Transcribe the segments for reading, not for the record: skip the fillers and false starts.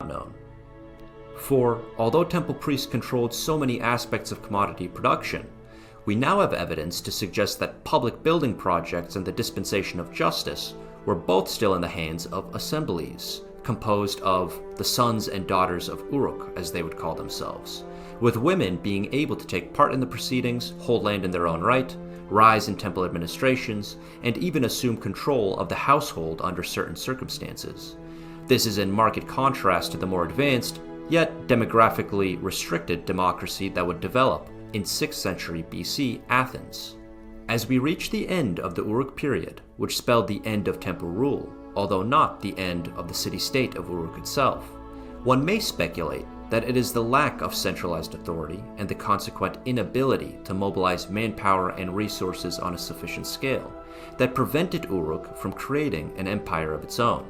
known. For, although temple priests controlled so many aspects of commodity production, we now have evidence to suggest that public building projects and the dispensation of justice were both still in the hands of assemblies, composed of the sons and daughters of Uruk, as they would call themselves, with women being able to take part in the proceedings, hold land in their own right, rise in temple administrations, and even assume control of the household under certain circumstances. This is in marked contrast to the more advanced, yet demographically restricted democracy that would develop in 6th century BC Athens. As we reach the end of the Uruk period, which spelled the end of temple rule, although not the end of the city-state of Uruk itself, one may speculate that it is the lack of centralized authority and the consequent inability to mobilize manpower and resources on a sufficient scale that prevented Uruk from creating an empire of its own.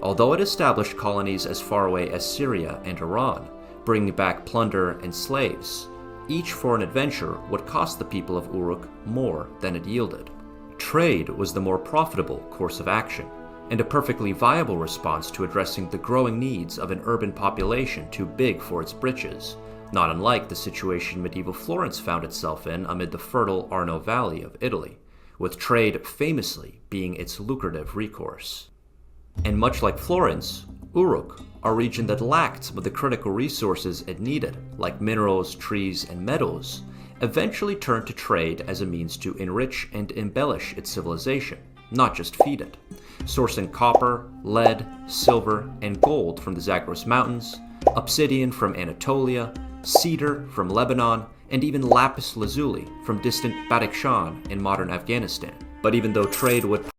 Although it established colonies as far away as Syria and Iran, bringing back plunder and slaves, each foreign adventure would cost the people of Uruk more than it yielded. Trade was the more profitable course of action, and a perfectly viable response to addressing the growing needs of an urban population too big for its britches, not unlike the situation medieval Florence found itself in amid the fertile Arno Valley of Italy, with trade famously being its lucrative recourse. And much like Florence, Uruk, a region that lacked some of the critical resources it needed, like minerals, trees, and metals, eventually turned to trade as a means to enrich and embellish its civilization, not just feed it, sourcing copper, lead, silver, and gold from the Zagros Mountains, obsidian from Anatolia, cedar from Lebanon, and even lapis lazuli from distant Badakhshan in modern Afghanistan. But even though trade would